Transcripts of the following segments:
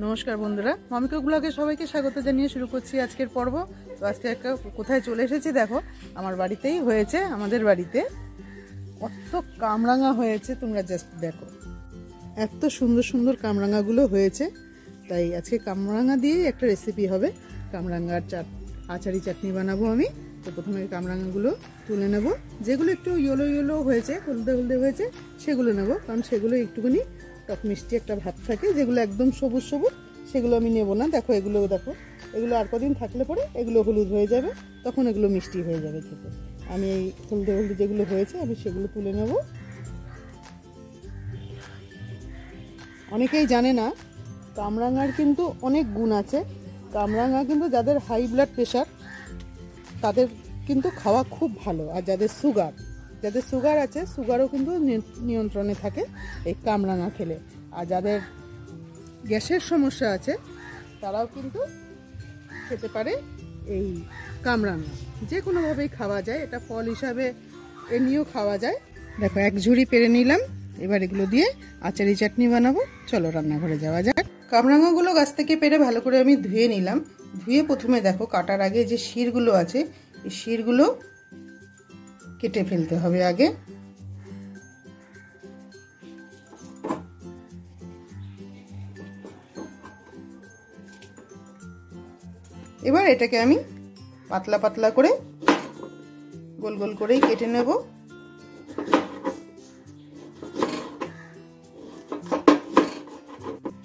নমস্কার বন্ধুরা, মামিকো ব্লগে সবাইকে স্বাগত জানিয়ে শুরু করছি আজকের পর্ব। তো আজকে একটা কোথায় চলে এসেছি দেখো, আমার বাড়িতেই হয়েছে। আমাদের বাড়িতে কত কামরাঙা হয়েছে তোমরা জাস্ট দেখো, এত সুন্দর সুন্দর কামরাঙাগুলো হয়েছে। তাই আজকে কামরাঙা দিয়ে একটা রেসিপি হবে। কামরাঙার আচারি চাটনি বানাবো আমি। তো প্রথমে কামরাঙাগুলো তুলে নেব, যেগুলো একটু ইয়েলো ইয়েলো হয়েছে, হলদে হলদে হয়েছে সেগুলো নেব, কারণ সেগুলো একটুখানি টক মিষ্টি একটা ভাব থাকে। যেগুলো একদম সবুজ সবুজ সেগুলো আমি নেব না। দেখো এগুলো, দেখো এগুলো আর কদিন থাকলে পরে এগুলো হলুদ হয়ে যাবে, তখন এগুলো মিষ্টি হয়ে যাবে খেতে। আমি এই হলদে হলদে যেগুলো হয়েছে আমি সেগুলো তুলে নেব। অনেকেই জানে না কামরাঙার কিন্তু অনেক গুণ আছে। কামরাঙা কিন্তু যাদের হাই ব্লাড প্রেশার তাদের কিন্তু খাওয়া খুব ভালো। আর যাদের সুগার আছে, সুগারও কিন্তু নিয়ন্ত্রণে থাকে এই কামরাঙা খেলে। আর যাদের গ্যাসের সমস্যা আছে তারাও কিন্তু খেতে পারে এই কামরাঙা। যে কোনোভাবেই খাওয়া যায়, এটা ফল হিসাবে এমনিও খাওয়া যায়। দেখো এক ঝুড়ি পেরে নিলাম। এবার এগুলো দিয়ে আচারি চাটনি বানাবো। চলো রান্নাঘরে যাওয়া যাক। কামরাঙাগুলো গাছ থেকে পেরে ভালো করে আমি ধুয়ে নিলাম। ধুয়ে প্রথমে দেখো কাটার আগে যে শিরগুলো আছে, এই শিরগুলো কেটে ফেলতে হবে আগে। এবার এটাকে আমি পাতলা পাতলা করে গোল গোল করেই কেটে নেব।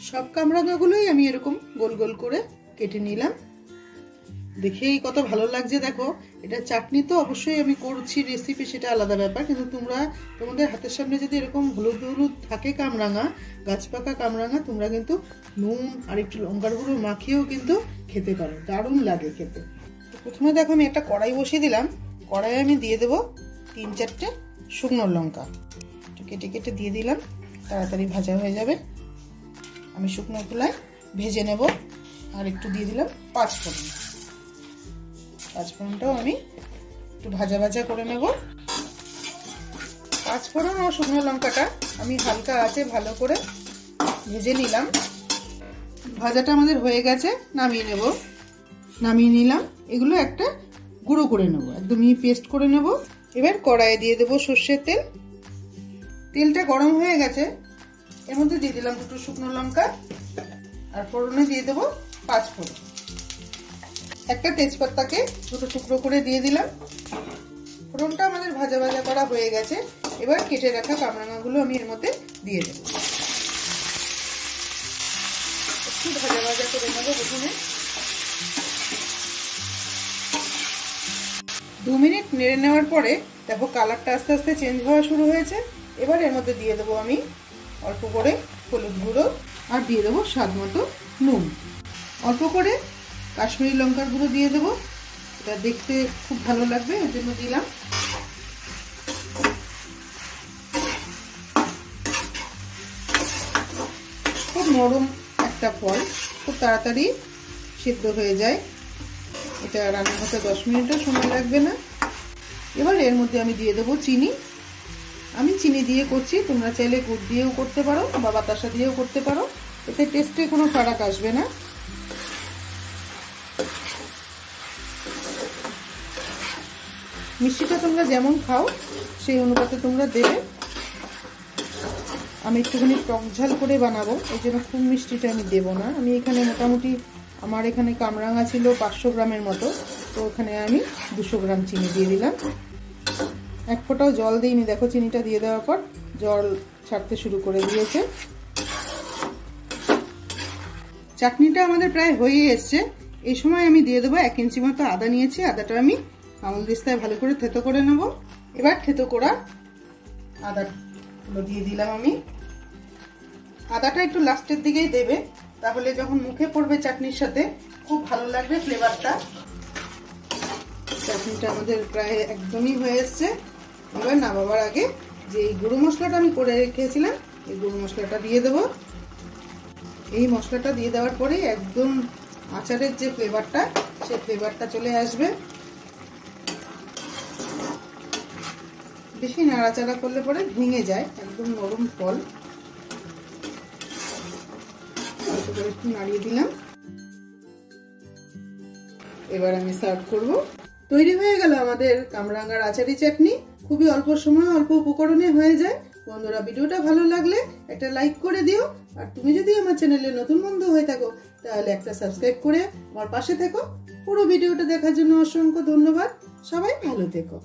সব কামরাঙাগুলোই আমি এরকম গোল গোল করে কেটে নিলাম। দেখেই কত ভালো লাগছে দেখো। এটা চাটনি তো অবশ্যই আমি করছি রেসিপি, সেটা আলাদা ব্যাপার, কিন্তু তোমাদের হাতের সামনে যদি এরকম হলুদ হলুদ থাকে কামরাঙা, গাছ পাকা কামরাঙা, তোমরা কিন্তু নুন আর একটু লঙ্কার গুঁড়ো মাখিয়েও কিন্তু খেতে পারো, দারুণ লাগে খেতে। প্রথমে দেখো আমি একটা কড়াই বসিয়ে দিলাম। কড়াইয়ে আমি দিয়ে দেবো 3-4টে শুকনো লঙ্কা, কেটে কেটে দিয়ে দিলাম, তাড়াতাড়ি ভাজা হয়ে যাবে। আমি শুকনো খোলায় ভেজে নেব। আর একটু দিয়ে দিলাম পাঁচফোড়নটাও আমি একটু ভাজা ভাজা করে নেব। পাঁচফোড়ন ও শুকনো লঙ্কাটা আমি হালকা আঁচে ভালো করে ভেজে নিলাম। ভাজাটা আমাদের হয়ে গেছে, নামিয়ে নিলাম। এগুলো একটা গুঁড়ো করে নেব, একদমই পেস্ট করে নেব। এবার কড়াইয়ে দিয়ে দেবো সর্ষের তেল। তেলটা গরম হয়ে গেছে, এর মধ্যে দিয়ে দিলাম 2টো শুকনো লঙ্কা, আর ফোড়নে দিয়ে দেবো পাঁচফোড়ন। একটা তেজপাতাকে 2টো টুকরো করে দিয়ে দিলাম। ফোড়নটা আমাদের ভাজা ভাজা করা হয়ে গেছে। এবার কেটে রাখা কামরাঙাগুলো আমি এর মধ্যে দিয়ে দেবো। একটু ভাজা ভাজা করে নেবো প্রথমে। 2 মিনিট নেড়ে নেওয়ার পরে দেখো কালারটা আস্তে আস্তে চেঞ্জ হওয়া শুরু হয়েছে। এবার এর মধ্যে দিয়ে দেবো আমি অল্প করে হলুদ গুঁড়ো, আর দিয়ে দেবো স্বাদ মতো নুন। অল্প করে কাশ্মীরি লঙ্কার গুঁড়ো দিয়ে দেবো, এটা দেখতে খুব ভালো লাগবে, এর জন্য দিলাম। খুব নরম একটা ফল, খুব তাড়াতাড়ি সিদ্ধ হয়ে যায়। এটা রান্না হতে 10 মিনিটও সময় লাগবে না। এবার এর মধ্যে আমি দিয়ে দেবো চিনি। আমি চিনি দিয়ে করছি, তোমরা চাইলে গুড় দিয়েও করতে পারো বা বাতাসা দিয়েও করতে পারো, এতে টেস্টে কোনো ফারাক আসবে না। মিষ্টিটা তোমরা যেমন খাও সেই অনুপাতে তোমরা দেবে। আমি একটুখানি টক ঝাল করে বানাবো, এই জন্য খুব মিষ্টিটা আমি দেবো না। আমি এখানে মোটামুটি আমার এখানে কামরাঙা ছিল 500 গ্রামের মতো, তো ওখানে আমি 200 গ্রাম চিনি দিয়ে দিলাম। এক ফোঁটাও জল দিইনি, দেখো চিনিটা দিয়ে দেওয়ার পর জল ছাড়তে শুরু করে দিয়েছে। চাটনিটা আমাদের প্রায় হয়ে এসছে। এই সময় আমি দিয়ে দেবো 1 ইঞ্চি মতো আদা নিয়েছি। আদাটা আমি আমল দিস্তায় ভালো করে থেতো করে নেব। এবার থেতো করা আদাগুলো দিয়ে দিলাম আমি। আদাটা একটু লাস্টের দিকেই দেবে, তাহলে যখন মুখে পড়বে চাটনির সাথে খুব ভালো লাগবে ফ্লেভারটা। চাটনিটা আমাদের প্রায় একদমই হয়ে এসছে। এবার নামাবার আগে যে গুঁড়ো মশলাটা আমি করে রেখেছিলাম, এই গুঁড়ো মশলাটা দিয়ে দেবো। এই মশলাটা দিয়ে দেওয়ার পরে একদম আচারের যে ফ্লেভারটা, সেই ফ্লেভারটা চলে আসবে। বেশি নাড়াচাড়া করলে পরে ভেঙে যায়, একদম নরম ফল। অল্প মতো করে একটু নাড়িয়ে দিলাম। এবার আমি সার্ভ করব। তৈরি হয়ে গেল আমাদের কামরাঙ্গার আচারি চাটনি। খুবই অল্প সময় অল্প উপকরণে হয়ে যায়। বন্ধুরা, ভিডিওটা ভালো লাগলে একটা লাইক করে দিও। আর তুমি যদি আমার চ্যানেলে নতুন বন্ধু হয়ে থাকো তাহলে একটা সাবস্ক্রাইব করে আমার পাশে থেকো। পুরো ভিডিওটা দেখার জন্য অসংখ্য ধন্যবাদ। সবাই ভালো থেকো।